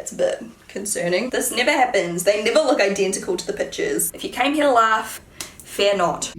that's a bit concerning. This never happens. They never look identical to the pictures. If you came here to laugh, fear not.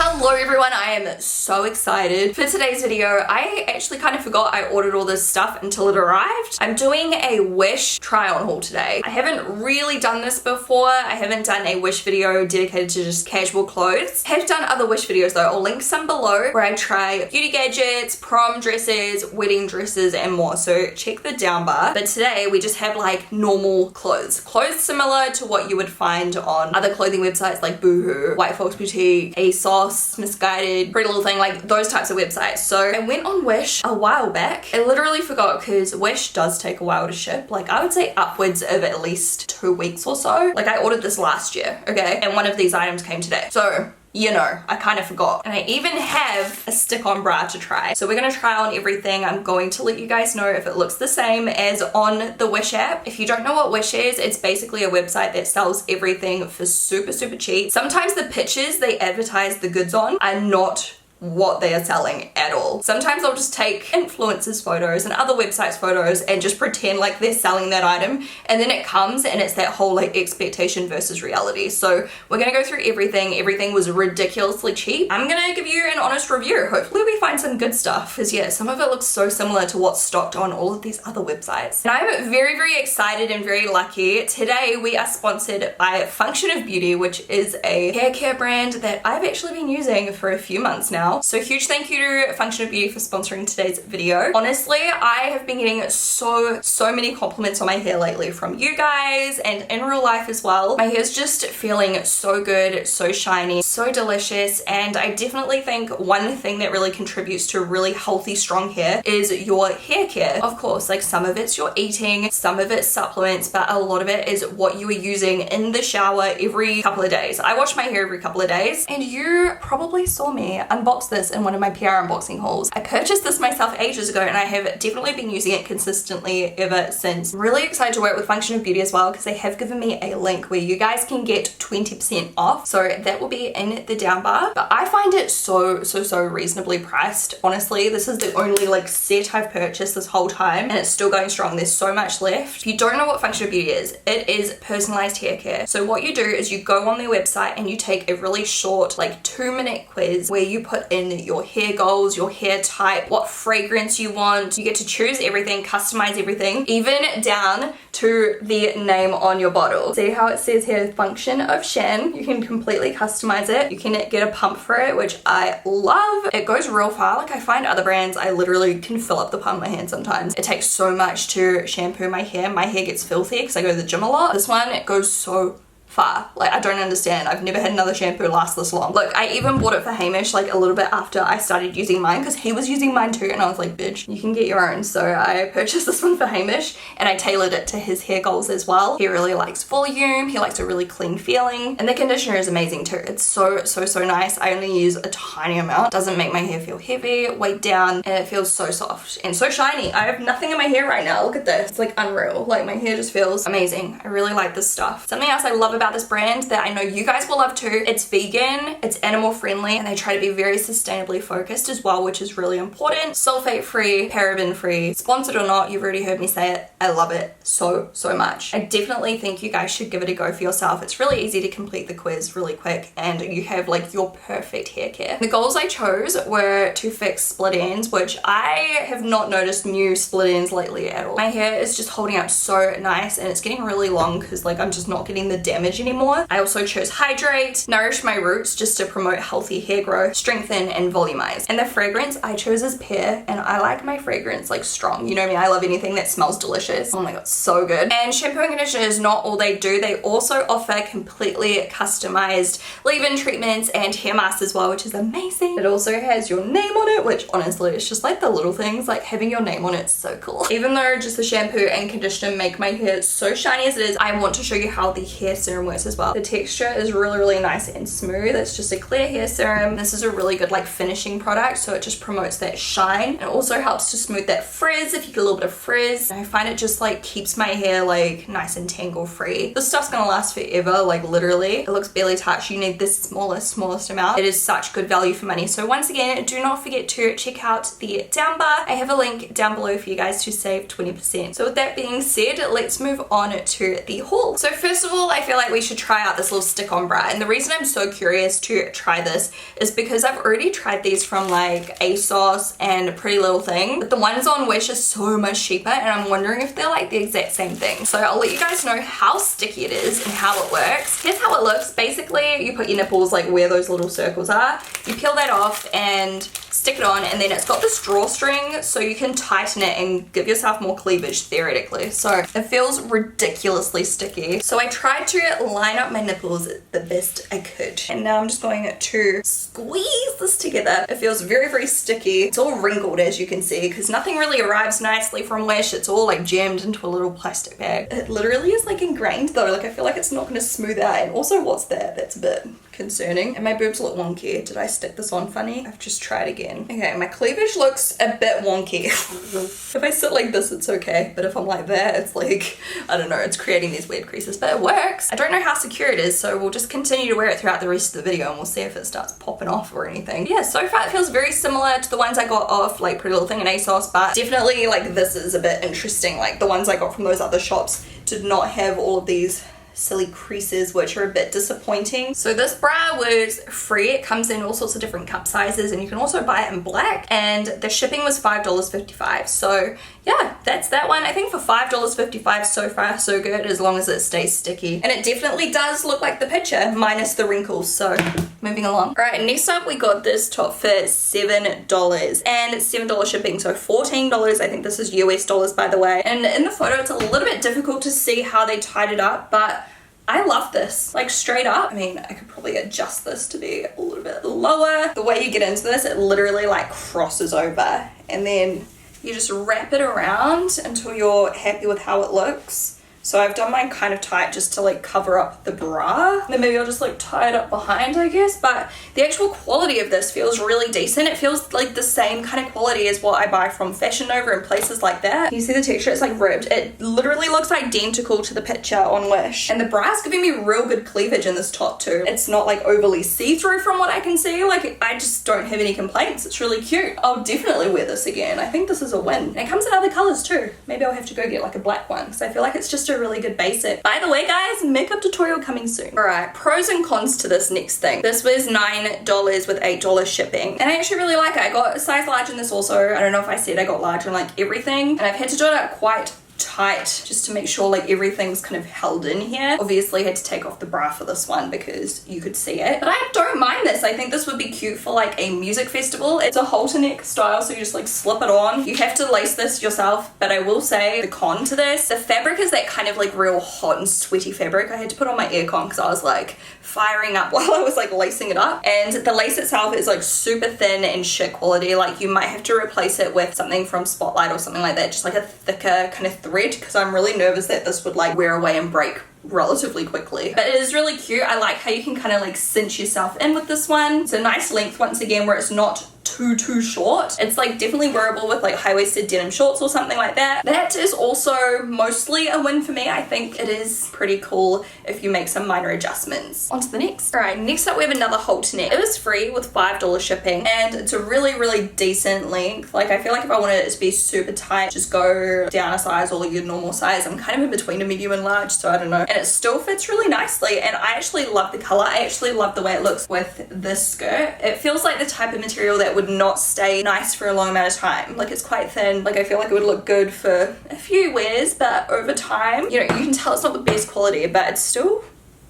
Hello everyone, I am so excited for today's video. I actually kind of forgot I ordered all this stuff until it arrived. I'm doing a Wish try-on haul today. I haven't really done this before. I haven't done a Wish video dedicated to just casual clothes. I have done other Wish videos though. I'll link some below where I try beauty gadgets, prom dresses, wedding dresses, and more. So check the down bar. But today we just have like normal clothes. Clothes similar to what you would find on other clothing websites like Boohoo, White Fox Boutique, ASOS, Misguided, Pretty Little Thing, like those types of websites. So I went on Wish a while back. I literally forgot because Wish does take a while to ship. Like I would say upwards of at least 2 weeks or so. Like I ordered this last year, okay? And one of these items came today. So you know, I kind of forgot. And I even have a stick-on bra to try. So we're gonna try on everything. I'm going to let you guys know if it looks the same as on the Wish app. If you don't know what Wish is, it's basically a website that sells everything for super, super cheap. Sometimes the pictures they advertise the goods on are not what they are selling at all. Sometimes I'll just take influencers photos and other websites photos and just pretend like they're selling that item, and then it comes and it's that whole like expectation versus reality. So we're gonna go through everything. Everything was ridiculously cheap. I'm gonna give you an honest review. Hopefully we find some good stuff, because yeah, some of it looks so similar to what's stocked on all of these other websites. And I'm very, very excited and very lucky. Today we are sponsored by Function of Beauty, which is a hair care brand that I've actually been using for a few months now. So huge thank you to Function of Beauty for sponsoring today's video. Honestly, I have been getting so many compliments on my hair lately from you guys and in real life as well. My hair's just feeling so good, so shiny, so delicious, and I definitely think one thing that really contributes to really healthy, strong hair is your hair care. Of course, like some of it's your eating, some of it's supplements, but a lot of it is what you are using in the shower every couple of days. I wash my hair every couple of days, and you probably saw me unbox this in one of my PR unboxing hauls. I purchased this myself ages ago and I have definitely been using it consistently ever since. I'm really excited to work with Function of Beauty as well, because they have given me a link where you guys can get 20% off. So that will be in the down bar. But I find it so reasonably priced. Honestly, this is the only like set I've purchased this whole time and it's still going strong. There's so much left. If you don't know what Function of Beauty is, it is personalized hair care. So what you do is you go on their website and you take a really short like 2-minute quiz where you put in your hair goals, your hair type, what fragrance you want. You get to choose everything, customize everything, even down to the name on your bottle. See how it says here, Function of Shan. You can completely customize it. You can get a pump for it, which I love. It goes real far. Like I find other brands, I literally can fill up the palm of my hand sometimes. It takes so much to shampoo my hair. My hair gets filthy because I go to the gym a lot. This one, it goes so far. Like I don't understand. I've never had another shampoo last this long. Look, I even bought it for Hamish like a little bit after I started using mine, because he was using mine too, and I was like, bitch, you can get your own. So I purchased this one for Hamish and I tailored it to his hair goals as well. He really likes volume, he likes a really clean feeling, and the conditioner is amazing too. It's so nice. I only use a tiny amount. Doesn't make my hair feel heavy, weighed down, and it feels so soft and so shiny. I have nothing in my hair right now. Look at this. It's like unreal. Like my hair just feels amazing. I really like this stuff. Something else I love about this brand that I know you guys will love too, it's vegan, it's animal friendly, and they try to be very sustainably focused as well, which is really important. Sulfate free, paraben free. Sponsored or not, you've already heard me say it. I love it so much. I definitely think you guys should give it a go for yourself. It's really easy to complete the quiz really quick and you have like your perfect hair care. The goals I chose were to fix split ends, which I have not noticed new split ends lately at all. My hair is just holding up so nice and it's getting really long because like I'm just not getting the damage anymore. I also chose hydrate, nourish my roots just to promote healthy hair growth, strengthen and volumize. And the fragrance I chose is pear, and I like my fragrance like strong. You know me, I love anything that smells delicious. Oh my god, so good. And shampoo and conditioner is not all they do. They also offer completely customized leave-in treatments and hair masks as well, which is amazing. It also has your name on it, which honestly it's just like the little things, like having your name on it's so cool. Even though just the shampoo and conditioner make my hair so shiny as it is, I want to show you how the hair serum serum works as well. The texture is really nice and smooth. It's just a clear hair serum. This is a really good like finishing product, so it just promotes that shine. It also helps to smooth that frizz if you get a little bit of frizz. I find it just like keeps my hair like nice and tangle free. This stuff's gonna last forever, like literally. It looks barely touched. You need this smallest amount. It is such good value for money. So once again, do not forget to check out the down bar. I have a link down below for you guys to save 20%. So with that being said, let's move on to the haul. So first of all, I feel like we should try out this little stick-on bra. And the reason I'm so curious to try this is because I've already tried these from like ASOS and Pretty Little Thing, but the ones on Wish are so much cheaper, and I'm wondering if they're like the exact same thing. So I'll let you guys know how sticky it is and how it works. Here's how it looks. Basically, you put your nipples like where those little circles are. You peel that off and stick it on, and then it's got this drawstring so you can tighten it and give yourself more cleavage theoretically. So it feels ridiculously sticky. So I tried to line up my nipples the best I could, and now I'm just going to squeeze this together. It feels very sticky. It's all wrinkled, as you can see, because nothing really arrives nicely from Wish. It's all like jammed into a little plastic bag. It literally is like ingrained though. Like I feel like it's not going to smooth out. And also, what's that? That's a bit concerning. And my boobs look wonky. Did I stick this on funny? I've just tried again. Okay, my cleavage looks a bit wonky. If I sit like this, it's okay. But if I'm like that, it's like, I don't know, it's creating these weird creases, but it works. I don't know how secure it is, so we'll just continue to wear it throughout the rest of the video and we'll see if it starts popping off or anything. Yeah, so far it feels very similar to the ones I got off like Pretty Little Thing and ASOS, but definitely like this is a bit interesting. Like the ones I got from those other shops did not have all of these silly creases, which are a bit disappointing. So this bra was free. It comes in all sorts of different cup sizes, and you can also buy it in black, and the shipping was $5.55. So yeah, that's that one. I think for $5.55, so far so good, as long as it stays sticky. And it definitely does look like the picture, minus the wrinkles. So moving along. All right, next up we got this top for $7, and it's $7 shipping, so $14. I think this is US dollars, by the way. And in the photo, it's a little bit difficult to see how they tied it up, but I love this, like straight up. I mean, I could probably adjust this to be a little bit lower. The way you get into this, it literally like crosses over, and then you just wrap it around until you're happy with how it looks. So I've done mine kind of tight just to like cover up the bra. Then maybe I'll just like tie it up behind, I guess. But the actual quality of this feels really decent. It feels like the same kind of quality as what I buy from Fashion Nova and places like that. You see the texture? It's like ribbed. It literally looks identical to the picture on Wish. And the bra is giving me real good cleavage in this top too. It's not like overly see-through from what I can see. Like I just don't have any complaints. It's really cute. I'll definitely wear this again. I think this is a win. And it comes in other colors too. Maybe I'll have to go get like a black one, because I feel like it's just a really good basic. By the way, guys, makeup tutorial coming soon. All right, pros and cons to this next thing. This was $9 with $8 shipping, and I actually really like it. I got a size large in this also. I don't know if I said I got large in like everything, and I've had to do it up quite tight just to make sure like everything's kind of held in here. Obviously had to take off the bra for this one because you could see it, but I don't mind this. I think this would be cute for like a music festival. It's a halter neck style, so you just like slip it on. You have to lace this yourself, but I will say the con to this, the fabric is that kind of like real hot and sweaty fabric. I had to put on my aircon because I was like firing up while I was like lacing it up, and the lace itself is like super thin and shit quality. Like you might have to replace it with something from Spotlight or something like that, just like a thicker kind of thread, because I'm really nervous that this would like wear away and break relatively quickly. But it is really cute. I like how you can kind of like cinch yourself in with this one. It's a nice length once again, where it's not too short. It's like definitely wearable with like high-waisted denim shorts or something like that. That is also mostly a win for me. I think it is pretty cool if you make some minor adjustments. On to the next. All right, next up we have another halter neck. It was free with $5 shipping, and it's a really decent length. Like I feel like if I wanted it to be super tight, just go down a size or your normal size. I'm kind of in between a medium and large, so I don't know. And it still fits really nicely, and I actually love the color. I actually love the way it looks with this skirt. It feels like the type of material that would not stay nice for a long amount of time. Like it's quite thin. Like I feel like it would look good for a few wears, but over time, you know, you can tell it's not the best quality, but it's still,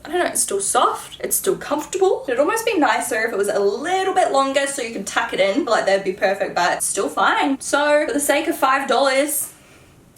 I don't know, it's still soft, it's still comfortable. It'd almost be nicer if it was a little bit longer so you could tuck it in. Like that'd be perfect, but it's still fine. So for the sake of $5,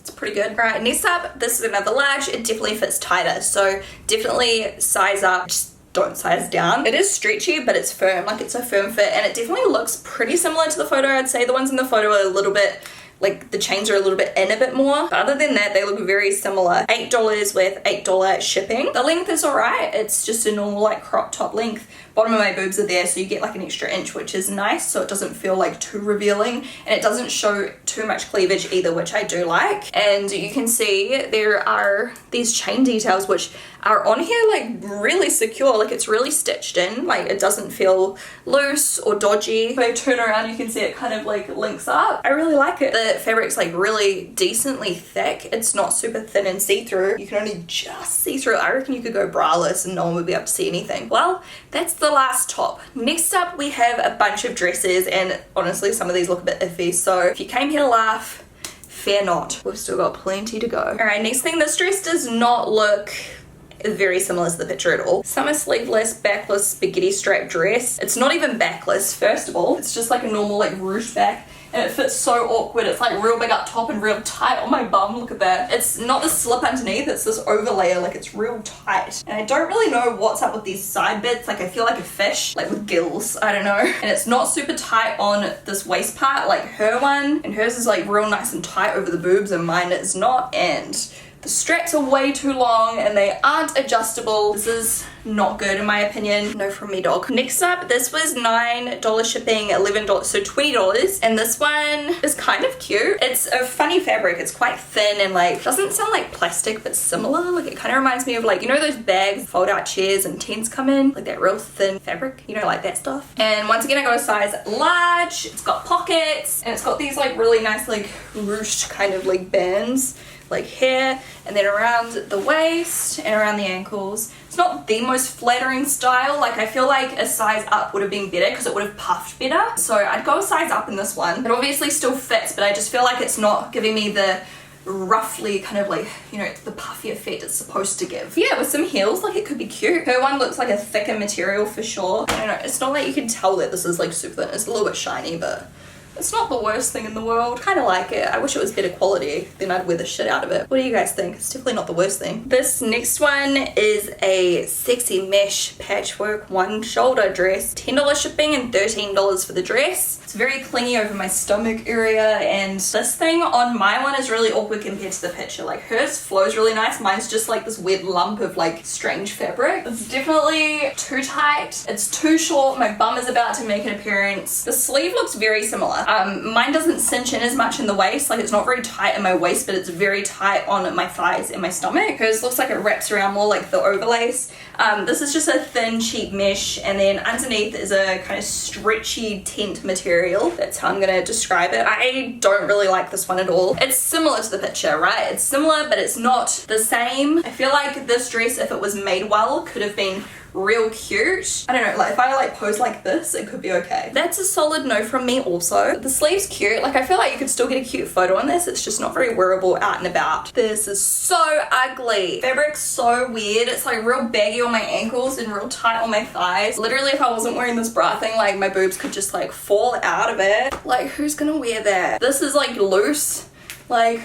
it's pretty good. All right, next up, this is another large. It definitely fits tighter, so definitely size up. Just don't size down. It is stretchy, but it's firm. Like it's a firm fit, and it definitely looks pretty similar to the photo. I'd say the ones in the photo are a little bit like the chains are a little bit in a bit more. But other than that, they look very similar. $8 with $8 shipping. The length is alright. It's just a normal like crop top length. Bottom of my boobs are there, so you get like an extra inch, which is nice, so it doesn't feel like too revealing, and it doesn't show too much cleavage either, which I do like. And you can see there are these chain details which are on here like really secure, like it's really stitched in, like it doesn't feel loose or dodgy. If I turn around, you can see it kind of like links up. I really like it. The fabric's like really decently thick. It's not super thin and see-through. You can only just see through it. I reckon you could go braless and no one would be able to see anything. Well, that's the last top. Next up, we have a bunch of dresses, and honestly some of these look a bit iffy, so if you came here to laugh, fear not. We've still got plenty to go. Alright, next thing, this dress does not look very similar to the picture at all. Summer sleeveless, backless spaghetti strap dress. It's not even backless, first of all. It's just like a normal like ruched back, and it fits so awkward. It's like real big up top and real tight on my bum. Look at that. It's not the slip underneath, it's this overlayer, like it's real tight. And I don't really know what's up with these side bits. Like I feel like a fish, like with gills, I don't know. And it's not super tight on this waist part like her one, and hers is like real nice and tight over the boobs, and mine is not. And the straps are way too long and they aren't adjustable. This is not good in my opinion. No from me, dog. Next up, this was $9 shipping, $11, so $20. And this one is kind of cute. It's a funny fabric. It's quite thin and like, doesn't sound like plastic, but similar. Like it kind of reminds me of like, you know those bags fold out chairs and tents come in? Like that real thin fabric, you know, like that stuff. And once again, I got a size large. It's got pockets and it's got these like really nice like ruched kind of like bands, like here and then around the waist and around the ankles. It's not the most flattering style. Like I feel like a size up would have been better because it would have puffed better. So I'd go a size up in this one. It obviously still fits, but I just feel like it's not giving me the roughly kind of like, you know, the puffy effect it's supposed to give. Yeah, with some heels, like it could be cute. Her one looks like a thicker material for sure. I don't know, it's not like you can tell that this is like super thin. It's a little bit shiny, but it's not the worst thing in the world. Kind of like it. I wish it was better quality, then I'd wear the shit out of it. What do you guys think? It's definitely not the worst thing. This next one is a sexy mesh patchwork one shoulder dress. $10 shipping and $13 for the dress. It's very clingy over my stomach area, and this thing on my one is really awkward compared to the picture. Like hers flows really nice. Mine's just like this weird lump of like strange fabric. It's definitely too tight. It's too short. My bum is about to make an appearance. The sleeve looks very similar. Mine doesn't cinch in as much in the waist, like it's not very tight in my waist, but it's very tight on my thighs and my stomach. Hers looks like it wraps around more like the overlays. This is just a thin cheap mesh, and then underneath is a kind of stretchy tent material. That's how I'm gonna describe it. I don't really like this one at all. It's similar to the picture, right? It's similar, but it's not the same. I feel like this dress, if it was made well, could have been real cute. I don't know, like if I like pose like this, it could be okay. That's a solid no from me also. The sleeve's cute. Like I feel like you could still get a cute photo on this. It's just not very wearable out and about. This is so ugly. Fabric's so weird. It's like real baggy on my ankles and real tight on my thighs. Literally, if I wasn't wearing this bra thing, like my boobs could just like fall out of it. Like who's gonna wear that? This is like loose. Like,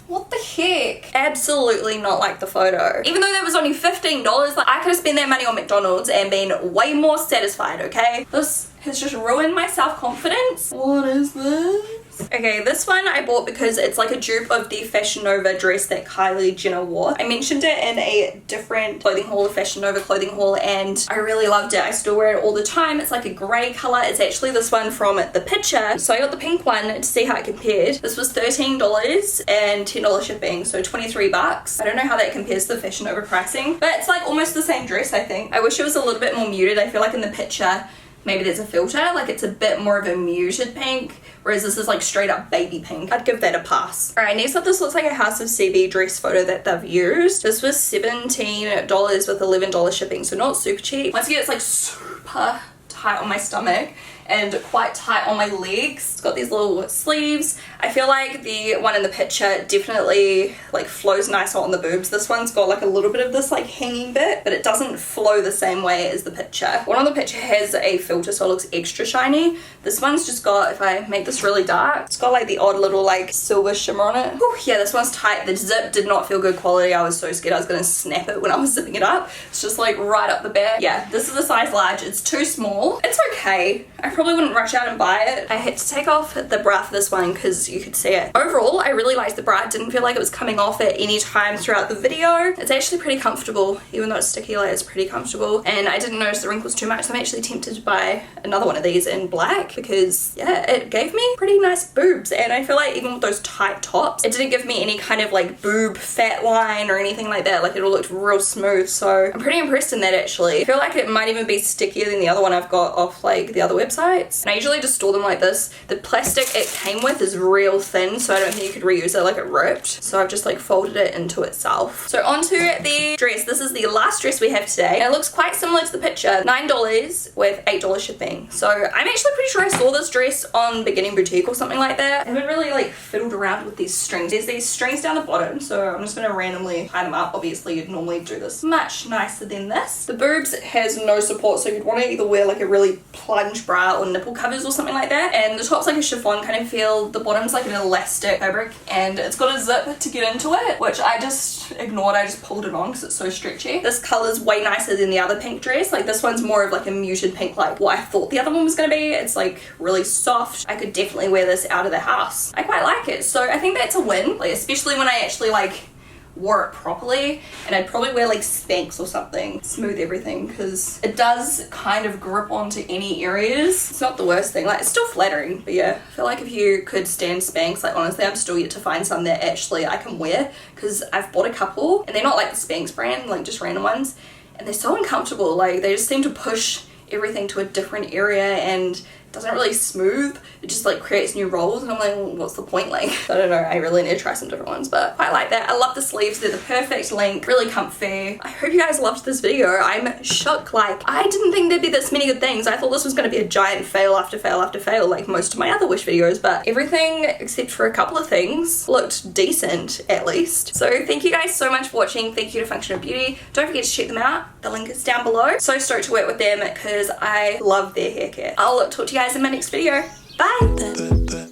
what the heck? Absolutely not like the photo. Even though that was only $15, like I could have spent that money on McDonald's and been way more satisfied, okay? This has just ruined my self-confidence. What is this? Okay, this one I bought because it's like a dupe of the Fashion Nova dress that Kylie Jenner wore. I mentioned it in a different clothing haul, a Fashion Nova clothing haul, and I really loved it. I still wear it all the time. It's like a grey colour. It's actually this one from the picture. So I got the pink one to see how it compared. This was $13 and $10 shipping, so 23 bucks. I don't know how that compares to the Fashion Nova pricing, but it's like almost the same dress, I think. I wish it was a little bit more muted. I feel like in the picture, maybe there's a filter, like it's a bit more of a muted pink, whereas this is like straight up baby pink. I'd give that a pass. Alright, next up, this looks like a House of CB dress photo that they've used. This was $17 with $11 shipping, so not super cheap. Once again, it's like super tight on my stomach and quite tight on my legs. It's got these little sleeves. I feel like the one in the picture definitely like flows nicer on the boobs. This one's got like a little bit of this like hanging bit, but it doesn't flow the same way as the picture. One on the picture has a filter, so it looks extra shiny. This one's just got, if I make this really dark, it's got like the odd little like silver shimmer on it. Whew, yeah, this one's tight. The zip did not feel good quality. I was so scared I was gonna snap it when I was zipping it up. It's just like right up the back. Yeah, this is a size large. It's too small. It's okay. I probably wouldn't rush out and buy it. I had to take off the bra for this one because you could see it. Overall, I really liked the bra. I didn't feel like it was coming off at any time throughout the video. It's actually pretty comfortable, even though it's sticky, like it's pretty comfortable. And I didn't notice the wrinkles too much, so I'm actually tempted to buy another one of these in black because yeah, it gave me pretty nice boobs. And I feel like even with those tight tops, it didn't give me any kind of like boob fat line or anything like that. Like it all looked real smooth. So I'm pretty impressed in that actually. I feel like it might even be stickier than the other one I've got off like the other websites. And I usually just store them like this. The plastic it came with is real thin, so I don't think you could reuse it, like it ripped. So I've just like folded it into itself. So onto the dress. This is the last dress we have today. And it looks quite similar to the picture. $9 with $8 shipping. So I'm actually pretty sure I saw this dress on Beginning Boutique or something like that. I haven't really like fiddled around with these strings. There's these strings down the bottom, so I'm just gonna randomly tie them up. Obviously you'd normally do this much nicer than this. The boobs has no support, so you'd want to either wear like a really plunge bra or nipple covers or something like that. And the top's like a chiffon kind of feel. The bottom's like an elastic fabric, and it's got a zip to get into it, which I just ignored. I just pulled it on because it's so stretchy. This color's way nicer than the other pink dress. Like this one's more of like a muted pink, like what I thought the other one was gonna be. It's like really soft. I could definitely wear this out of the house. I quite like it, so I think that's a win. Like especially when I actually like wore it properly, and I'd probably wear like Spanx or something, smooth everything, because it does kind of grip onto any areas. It's not the worst thing, like it's still flattering, but yeah, I feel like if you could stand Spanx, like honestly I'm still yet to find some that actually I can wear, because I've bought a couple and they're not like the Spanx brand, like just random ones, and they're so uncomfortable. Like they just seem to push everything to a different area and doesn't really smooth. It just like creates new rolls, and I'm like, well, what's the point? Like I don't know, I really need to try some different ones, but I like that. I love the sleeves, they're the perfect length, really comfy. I hope you guys loved this video. I'm shook. Like I didn't think there'd be this many good things. I thought this was going to be a giant fail after fail after fail, like most of my other Wish videos, but everything except for a couple of things looked decent at least. So thank you guys so much for watching. Thank you to Function of Beauty. Don't forget to check them out. The link is down below. So stoked to work with them because I love their hair care. I'll talk to you guys in my next video. Bye!